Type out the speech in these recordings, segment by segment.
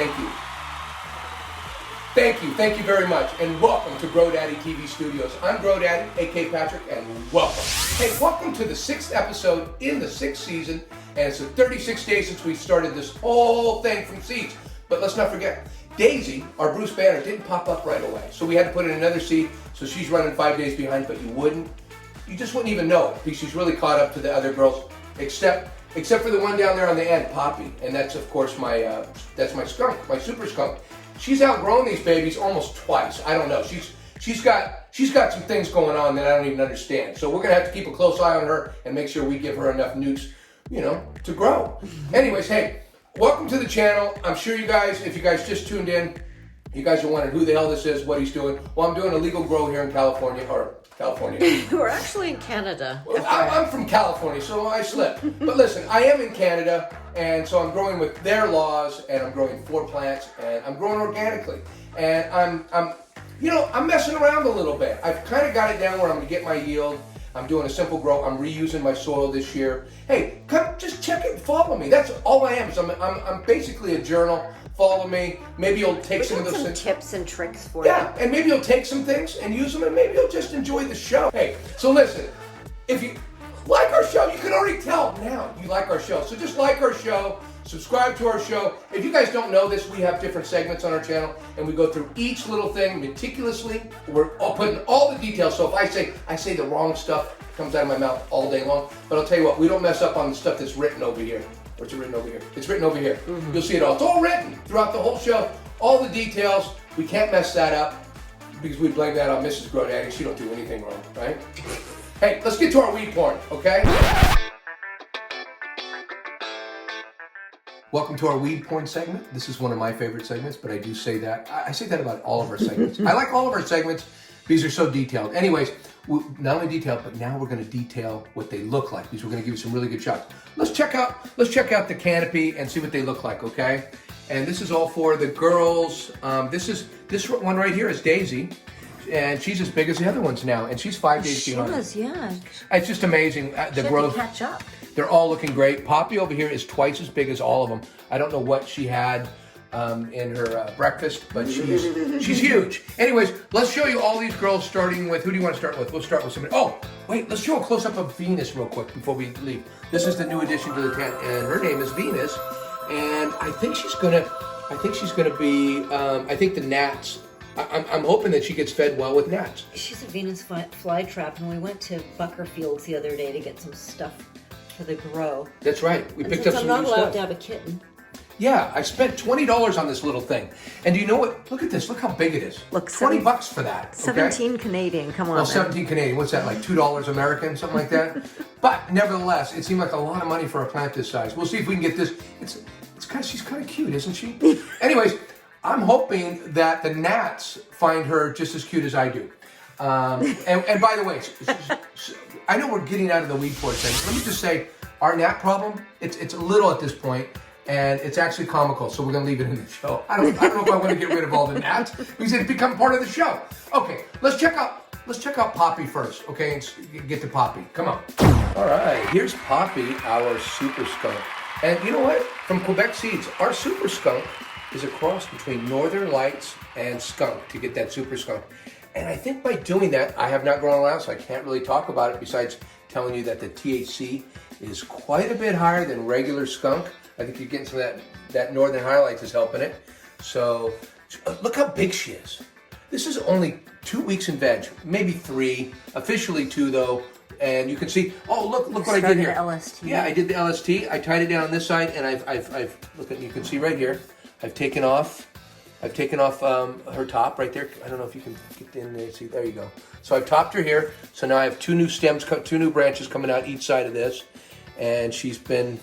Thank you. Thank you very much, and welcome to Grow Daddy TV Studios. I'm Grow Daddy, aka Patrick, and welcome. Hey, welcome to the 6th episode in the 6th season, and it's the 36th day since we started this whole thing from seeds. But let's not forget, Daisy, our Bruce Banner, didn't pop up right away, so we had to put in another seed. So she's running 5 days behind, but you just wouldn't even know it because she's really caught up to the other girls, except for the one down there on the end, Poppy, and that's of course that's my skunk, my super skunk. She's outgrown these babies almost twice. I don't know. She's got some things going on that I don't even understand. So we're gonna have to keep a close eye on her and make sure we give her enough newts, to grow. Anyways, hey, welcome to the channel. I'm sure you guys, if you guys just tuned in, you guys are wondering who the hell this is, what he's doing. Well, I'm doing a legal grow here in California. We're actually in Canada. Well, I'm from California, so I slipped. But listen, I am in Canada, and so I'm growing with their laws, and I'm growing 4 plants, and I'm growing organically. And I'm messing around a little bit. I've kind of got it down where I'm gonna get my yield. I'm doing a simple grow. I'm reusing my soil this year. Hey, come just check it, follow me. That's all I am. Is I'm basically a journal. Follow me. Maybe you'll take some of those things. Tips and tricks for you. Yeah, and maybe you'll take some things and use them, and maybe you'll just enjoy the show. Hey, so listen, if you like our show, you can already tell now you like our show. So just like our show, subscribe to our show. If you guys don't know this, we have different segments on our channel, and we go through each little thing meticulously. We're all putting all the details. So if I say the wrong stuff, it comes out of my mouth all day long. But I'll tell you what, we don't mess up on the stuff that's written over here. What's it written over here? It's written over here. Mm-hmm. You'll see it all. It's all written throughout the whole show. All the details. We can't mess that up because we blame that on Mrs. Grow Daddy. She don't do anything wrong, right? Hey, let's get to our weed porn, okay? Welcome to our weed porn segment. This is one of my favorite segments, but I do say that. I say that about all of our segments. I like all of our segments because they're so detailed. Anyways, not only detailed, but now we're going to detail what they look like because we're going to give you some really good shots. Let's check out the canopy and see what they look like, okay? And this is all for the girls. This one right here is Daisy, and she's as big as the other ones now, and she's 5 days behind. She was, yeah. It's just amazing the growth. She had to catch up. They're all looking great. Poppy over here is twice as big as all of them. I don't know what she had in her breakfast, but she's huge. Anyways, let's show you all these girls starting with, who do you want to start with? We'll start with somebody. Oh, wait, let's show a close-up of Venus real quick before we leave. This is the new addition to the tent, and her name is Venus, and I think she's gonna be, I think the gnats, I'm hoping that she gets fed well with gnats. She's a Venus flytrap, and we went to Buckerfields the other day to get some stuff for the grow. That's right. We picked up some new stuff. I'm not allowed to have a kitten. Yeah, I spent $20 on this little thing. And do you know what? Look at this. Look how big it is. Look, $20 for that. Okay? 17 Canadian. Come on. Well, 17 Canadian. What's that, like $2 American, something like that? But nevertheless, it seemed like a lot of money for a plant this size. We'll see if we can get this. She's kind of cute, isn't she? Anyways, I'm hoping that the gnats find her just as cute as I do. And by the way, I know we're getting out of the weed porn thing. Let me just say, our gnat problem, it's a little at this point. And it's actually comical, so we're gonna leave it in the show. I don't know if I want to get rid of all the gnats because it's become part of the show. Okay, let's check out Poppy first. Okay, and get to Poppy. Come on. All right, here's Poppy, our super skunk. And you know what? From Quebec Seeds, our super skunk is a cross between Northern Lights and skunk to get that super skunk. And I think by doing that, I have not grown around, so I can't really talk about it besides telling you that the THC is quite a bit higher than regular skunk. I think you're getting some of that Northern Highlights is helping it. So look how big she is. This is only 2 weeks in veg, maybe 3, officially 2 though. And you can see, oh look what I did here. LST. Yeah, I did the LST. I tied it down on this side, and I've look at, you can see right here. I've taken off her top right there. I don't know if you can get in there. See, there you go. So I've topped her here. So now I have 2 new stems, 2 new branches coming out each side of this. And she's bent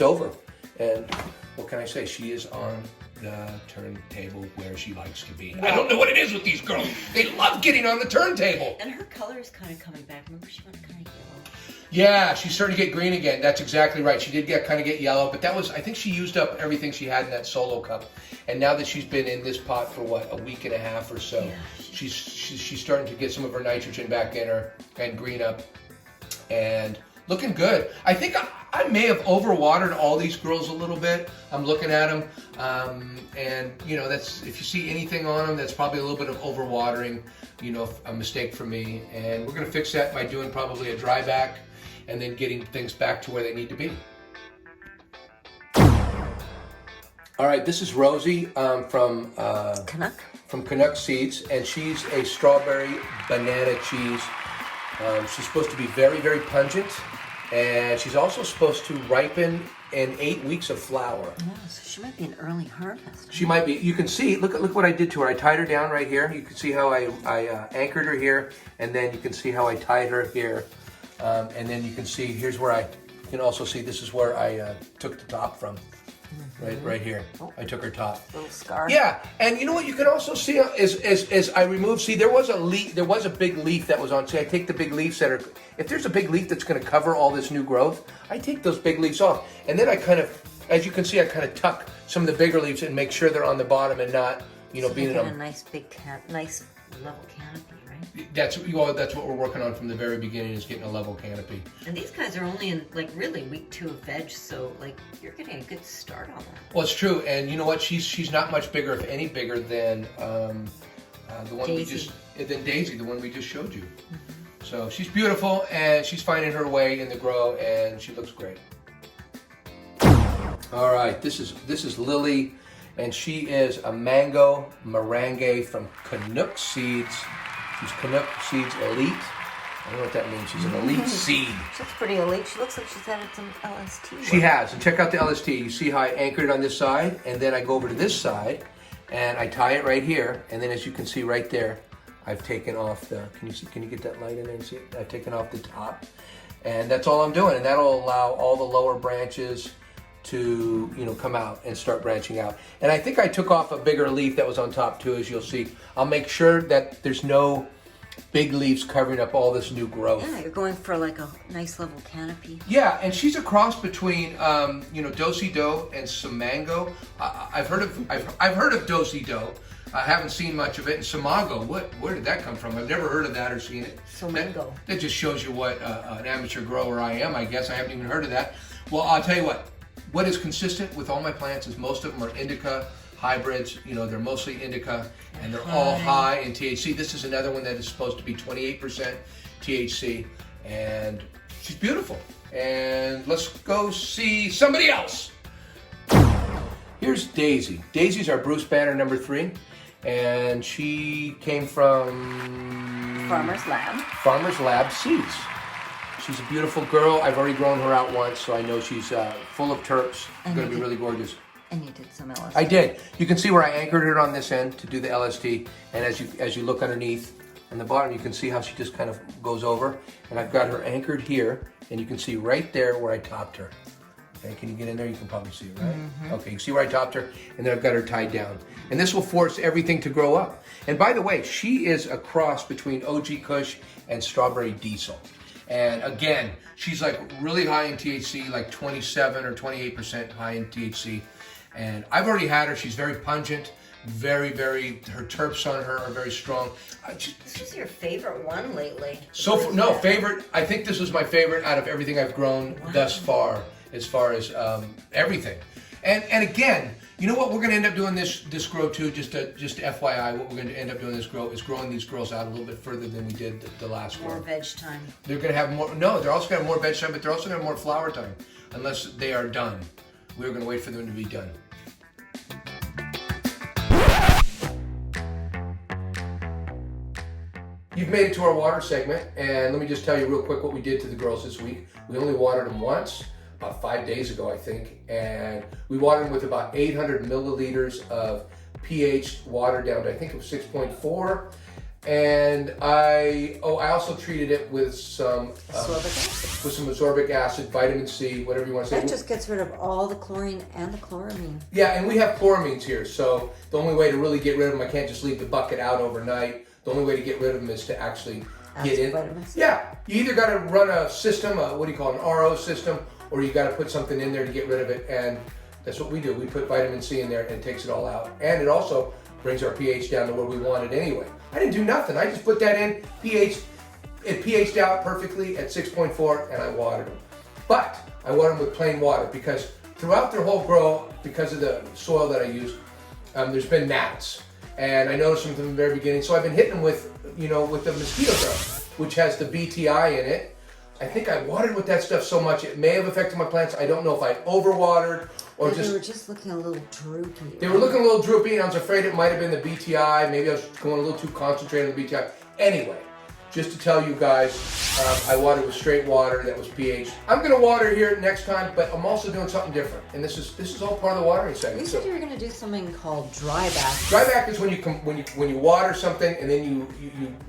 over, and what can I say? She is on the turntable where she likes to be. I don't know what it is with these girls. They love getting on the turntable. And her color is kind of coming back. Remember, she went kind of yellow. Yeah, she's starting to get green again. That's exactly right. She did kind of get yellow, but that was, I think she used up everything she had in that solo cup. And now that she's been in this pot for what, a week and a half or so, yeah, she's starting to get some of her nitrogen back in her and green up. And looking good. I think I may have overwatered all these girls a little bit. I'm looking at them, and that's, if you see anything on them, that's probably a little bit of overwatering, a mistake for me. And we're gonna fix that by doing probably a dry back, and then getting things back to where they need to be. All right, this is Rosy from Canuk. From Canuk Seeds, and she's a strawberry banana cheese. She's supposed to be very, very pungent, and she's also supposed to ripen in 8 weeks of flower. Oh, so she might be an early harvest. She might be. You can see, look what I did to her. I tied her down right here. You can see how I anchored her here, and then you can see how I tied her here. And then you can see, here's where you can also see, this is where I took the top from. Right here. Oh. I took her top. Little scar. Yeah, and you know what you can also see is I removed, see, there was a leaf, there was a big leaf that was on. See, I take the big leaves that are, if there's a big leaf that's going to cover all this new growth, I take those big leaves off. And then I kind of, as you can see, I kind of tuck some of the bigger leaves and make sure they're on the bottom and not, so being in a nice big nice level canopy, right? That's what we're working on from the very beginning, is getting a level canopy. And these guys are only in really week 2 of veg, so you're getting a good start on that. Well, it's true, and you know what? She's not much bigger, if any bigger, than the one Daisy. than Daisy, the one we just showed you. So she's beautiful, and she's finding her way in the grow, and she looks great. All right, this is Lily, and she is a mango merengue from Canuk Seeds. She's Canuk Seeds Elite. I don't know what that means. She's an elite seed. She looks pretty elite. She looks like she's added some LST. She has, and check out the LST. You see how I anchored it on this side, and then I go over to this side, and I tie it right here, and then as you can see right there, I've taken off the, can you get that light in there and see it? I've taken off the top, and that's all I'm doing, and that'll allow all the lower branches to, come out and start branching out. And I think I took off a bigger leaf that was on top too, as you'll see. I'll make sure that there's no big leaves covering up all this new growth. Yeah, you're going for a nice level canopy. Yeah, and she's a cross between, Do-si-do and Samango. I've heard of Do-si-do. I haven't seen much of it. And Samago, where did that come from? I've never heard of that or seen it. Samango. That just shows you what an amateur grower I am, I guess. I haven't even heard of that. Well, I'll tell you what is consistent with all my plants is most of them are indica hybrids. They're mostly indica, and they're all high in THC. This is another one that is supposed to be 28% THC, and she's beautiful. And let's go see somebody else. Here's Daisy. Daisy's our Bruce Banner number 3, and she came from Farmer's Lab Seeds. She's a beautiful girl. I've already grown her out once, so I know she's full of terps. Going to be really gorgeous. And you did some LST. I did. You can see where I anchored her on this end to do the LST, and as you look underneath on the bottom, you can see how she just kind of goes over. And I've got her anchored here, and you can see right there where I topped her. Okay, can you get in there? You can probably see it, right? Okay, you see where I topped her, and then I've got her tied down. And this will force everything to grow up. And by the way, she is a cross between OG Kush and Strawberry Diesel. And again, she's really high in THC, 27 or 28% high in THC. And I've already had her. She's very pungent, very, her terps on her are very strong. This is your favorite one lately. Favorite. I think this was my favorite out of everything I've grown thus far, as far as everything. And again, you know what? We're going to end up doing this grow too. Just FYI, what we're going to end up doing this grow is growing these girls out a little bit further than we did the last grow. More veg time. They're going to have more. No, they're also going to have more veg time, but they're also going to have more flower time, unless they are done. We're going to wait for them to be done. You've made it to our water segment, and let me just tell you real quick what we did to the girls this week. We only watered them once, about 5 days ago, I think, and we watered them with about 800 milliliters of pH water down to, I think it was 6.4. And I also treated it with some ascorbic acid, vitamin C, whatever you want to say. That just gets rid of all the chlorine and the chloramine. Yeah, and we have chloramines here, so the only way to really get rid of them, I can't just leave the bucket out overnight. The only way to get rid of them is to actually get in. Vitamins. Yeah, you either got to run a system, an RO system, or you got to put something in there to get rid of it, and that's what we do. We put vitamin C in there, and it takes it all out, and it also brings our pH down to where we want it anyway. I didn't do nothing. I just put that in. pH it pH'd out perfectly at 6.4, and I watered them. But I water them with plain water because throughout their whole grow, because of the soil that I use, there's been gnats. And I noticed them from the very beginning. So I've been hitting them with, with the mosquito drug, which has the BTI in it. I think I watered with that stuff so much, it may have affected my plants. I don't know if I overwatered or They were just looking a little droopy. They were looking a little droopy, and I was afraid it might have been the BTI. Maybe I was going a little too concentrated on the BTI. Anyway, just to tell you guys, I watered with straight water that was pH. I'm going to water here next time, but I'm also doing something different, and this is all part of the watering segment. You said you were going to do something called dry back. Dry back is when you water something and then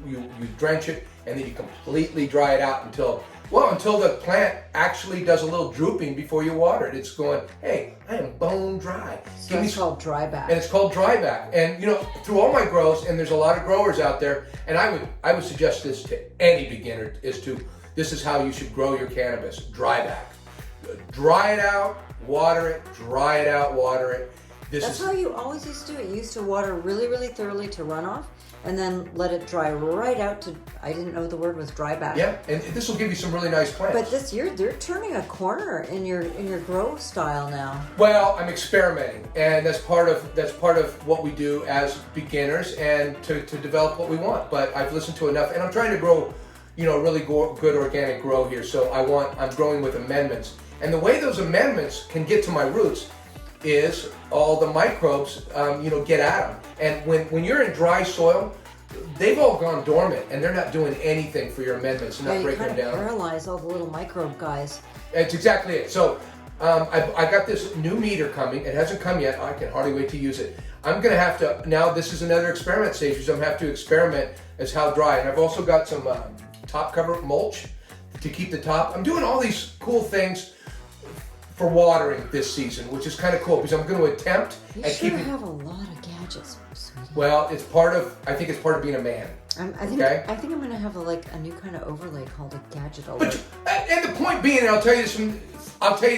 you drench it and then you completely dry it out until the plant actually does a little drooping before you water it. It's going, hey, I am bone dry. So it's called dry back. And it's called dry back. And through all my grows, and there's a lot of growers out there, and I would suggest this to any beginner, this is how you should grow your cannabis. Dry back. Dry it out, water it, dry it out, water it. That's how you always used to do it. You used to water really, really thoroughly to runoff, and then let it dry right out to, I didn't know the word was dry back. Yeah, and this will give you some really nice plants. But this year, they're turning a corner in your grow style now. Well, I'm experimenting, and that's part of what we do as beginners and to develop what we want. But I've listened to enough, and I'm trying to grow, really good organic grow here. So I'm growing with amendments. And the way those amendments can get to my roots is all the microbes, get at them. And when you're in dry soil, they've all gone dormant, and they're not doing anything for your amendments, not breaking them down. Paralyze all the little microbe guys. That's exactly it. So I got this new meter coming. It hasn't come yet. I can hardly wait to use it. I'm going to have to, now this is another experiment stage, so I'm going to have to experiment as how dry. And I've also got some top cover mulch to keep the top. I'm doing all these cool things for watering this season, which is kind of cool because I'm going to attempt at keeping. You have a lot of gadgets, sweetie. Well, I think it's part of being a man. I think I'm going to have a new kind of overlay called a gadget alert. And the point being, and I'll tell you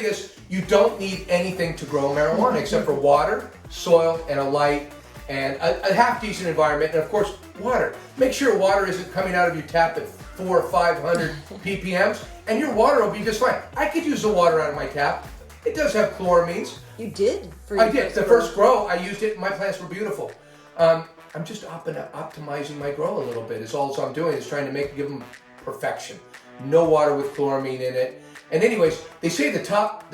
this, you don't need anything to grow marijuana except for water, soil, and a light, and a half decent environment, and of course, water. Make sure water isn't coming out of your tap at 400 or 500 ppms, and your water will be just fine. I could use the water out of my tap. It does have chloramines. You did? I did. The first grow, I used it. My plants were beautiful. I'm just optimizing my grow a little bit. Is all I'm doing is trying to give them perfection. No water with chloramine in it. And anyways, they say the top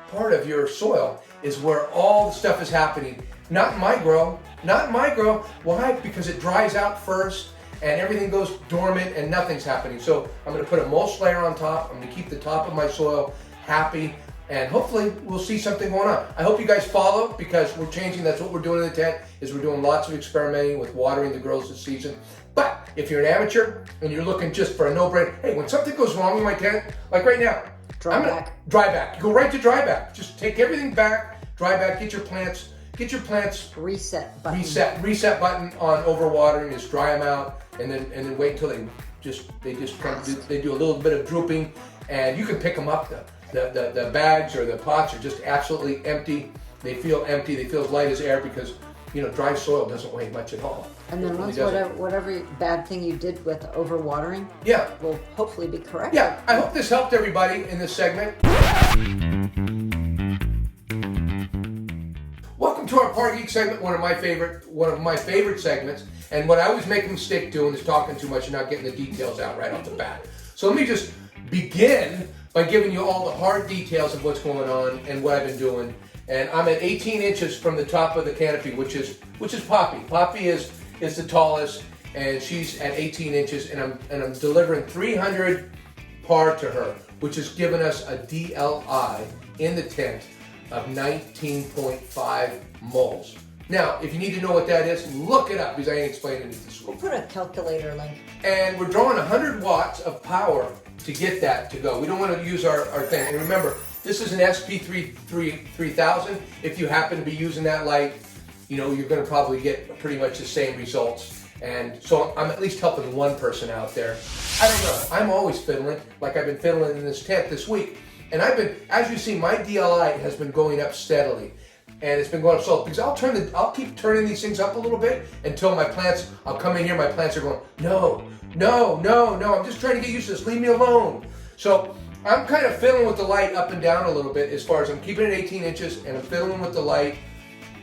part of your soil is where all the stuff is happening. Not in my grow. Not in my grow. Why? Because it dries out first and everything goes dormant and nothing's happening. So I'm going to put a mulch layer on top. I'm going to keep the top of my soil happy. And hopefully we'll see something going on. I hope you guys follow because we're changing. That's what we're doing in the tent is we're doing lots of experimenting with watering the grows this season. But if you're an amateur and you're looking just for a no-brainer, hey, when something goes wrong in my tent, like right now, Dry back. Dry back. You go right to dry back. Just take everything back, dry back, get your plants reset button. Reset button on overwatering is dry them out and then wait until they do a little bit of drooping and you can pick them up. The bags or the pots are just absolutely empty. They feel empty. They feel as light as air because dry soil doesn't weigh much at all. And then once whatever bad thing you did with overwatering, will hopefully be corrected. Yeah, I hope this helped everybody in this segment. Welcome to our Party Geek segment, one of my favorite segments. And what I always make a mistake doing is talking too much and not getting the details out right off the bat. So let me just begin by giving you all the hard details of what's going on and what I've been doing. And I'm at 18 inches from the top of the canopy, which is Poppy. Poppy is the tallest, and she's at 18 inches, and I'm delivering 300 par to her, which has given us a DLI in the tent of 19.5 moles. Now, if you need to know what that is, look it up because I ain't explaining it this week. We'll put a calculator link. And we're drawing 100 watts of power to get that to go. We don't want to use our thing. And remember, this is an SP3000. If you happen to be using that light, you're going to probably get pretty much the same results. And so I'm at least helping one person out there. I don't know. I'm always fiddling, like I've been fiddling in this tent this week. And as you see, my DLI has been going up steadily. and it's been going up slow because I'll keep turning these things up a little bit until my plants. I'll come in here, my plants are going, no, I'm just trying to get used to this. Leave me alone. So I'm kind of fiddling with the light up and down a little bit as far as I'm keeping it 18 inches, and I'm fiddling with the light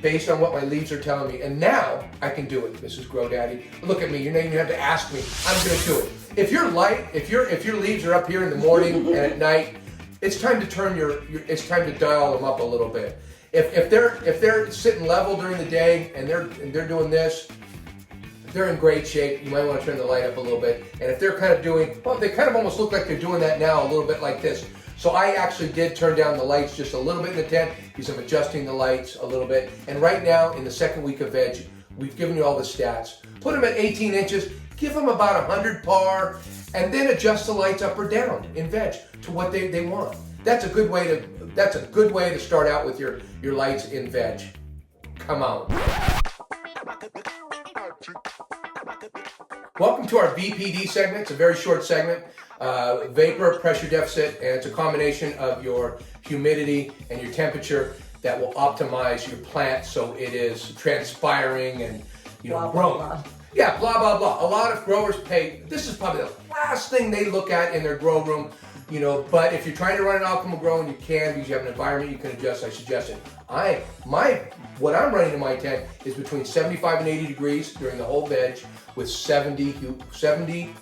based on what my leaves are telling me. And now I can do it, Mrs. Grow Daddy. Look at me. You don't even have to ask me. I'm going to do it. If your leaves are up here in the morning and at night, it's time to turn it's time to dial them up a little bit. If they're sitting level during the day and they're doing this, they're in great shape. You might want to turn the light up a little bit. And if they're kind of doing, well, they kind of almost look like they're doing that now, a little bit like this. So I actually did turn down the lights just a little bit in the tent because I'm adjusting the lights a little bit. And right now, in the second week of veg, we've given you all the stats. Put them at 18 inches, give them about 100 par, and then adjust the lights up or down in veg to what they want. That's a good way to start out with your lights in veg. Come on. Welcome to our VPD segment. It's a very short segment. Vapor pressure deficit, and it's a combination of your humidity and your temperature that will optimize your plant so it is transpiring and growing. Blah. Yeah, blah blah blah. A lot of growers pay. This is probably the last thing they look at in their grow room. But if you're trying to run an optimal grow, and you can because you have an environment you can adjust, I suggest it. What I'm running in my tent is between 75 and 80 degrees during the whole veg with 70%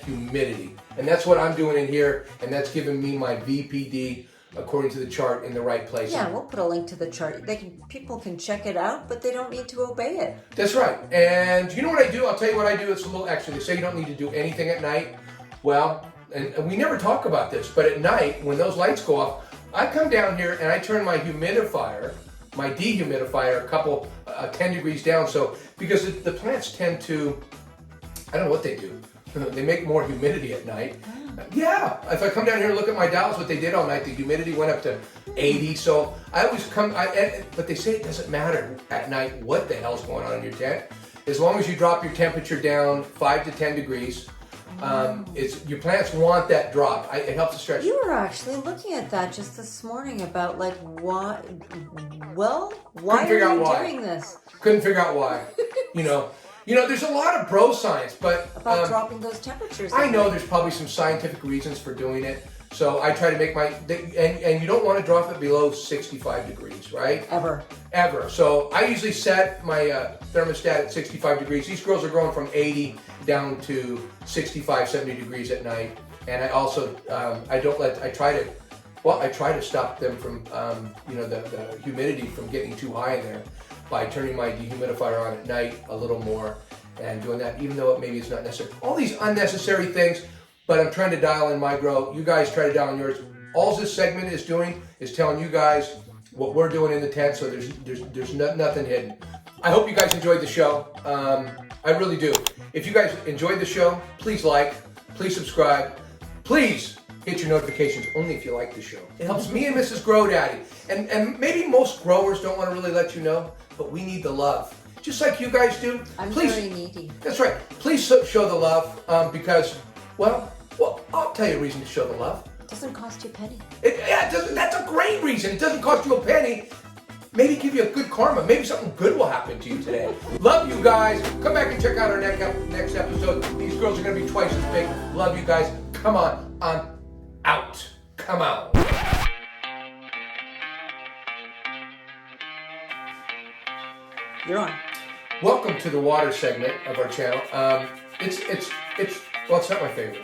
humidity. And that's what I'm doing in here, and that's giving me my VPD according to the chart in the right place. Yeah, we'll put a link to the chart. People can check it out, but they don't need to obey it. That's right. And you know what I do? I'll tell you what I do. It's a little extra. They say you don't need to do anything at night. Well, and we never talk about this, but at night, when those lights go off, I come down here and I turn my humidifier, my dehumidifier, a couple 10 degrees down. So because the plants tend to, I don't know what they do. They make more humidity at night. Yeah, if I come down here and look at my dials, what they did all night, the humidity went up to 80. So I always but they say it doesn't matter at night what the hell's going on in your tent. As long as you drop your temperature down 5 to 10 degrees, your plants want that drop. It helps to stretch. You were actually looking at that just this morning about why are you doing this? Couldn't figure out why. There's a lot of bro science, but about dropping those temperatures. I know there's probably some scientific reasons for doing it. So I try to make and you don't want to drop it below 65 degrees, right? Ever. So I usually set my thermostat at 65 degrees. These girls are growing from 80 down to 65, 70 degrees at night. And I also, I try to stop them from, the humidity from getting too high in there by turning my dehumidifier on at night a little more and doing that, even though maybe it's not necessary. All these unnecessary things, but I'm trying to dial in my grow. You guys try to dial in yours. All this segment is doing is telling you guys what we're doing in the tent, so there's nothing hidden. I hope you guys enjoyed the show. I really do. If you guys enjoyed the show, please like, please subscribe, please hit your notifications only if you like the show. It helps me and Mrs. Grow Daddy. And maybe most growers don't want to really let you know, but we need the love. Just like you guys do. I'm very needy. That's right. Please show the love because, well, I'll tell you a reason to show the love. It doesn't cost you a penny. That's a great reason. It doesn't cost you a penny. Maybe give you a good karma. Maybe something good will happen to you today. Love you guys. Come back and check out our next episode. These girls are going to be twice as big. Love you guys. Come on. I'm out. Come on. You're on. Welcome to the water segment of our channel. It's not my favorite.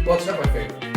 Well, it's not my favorite.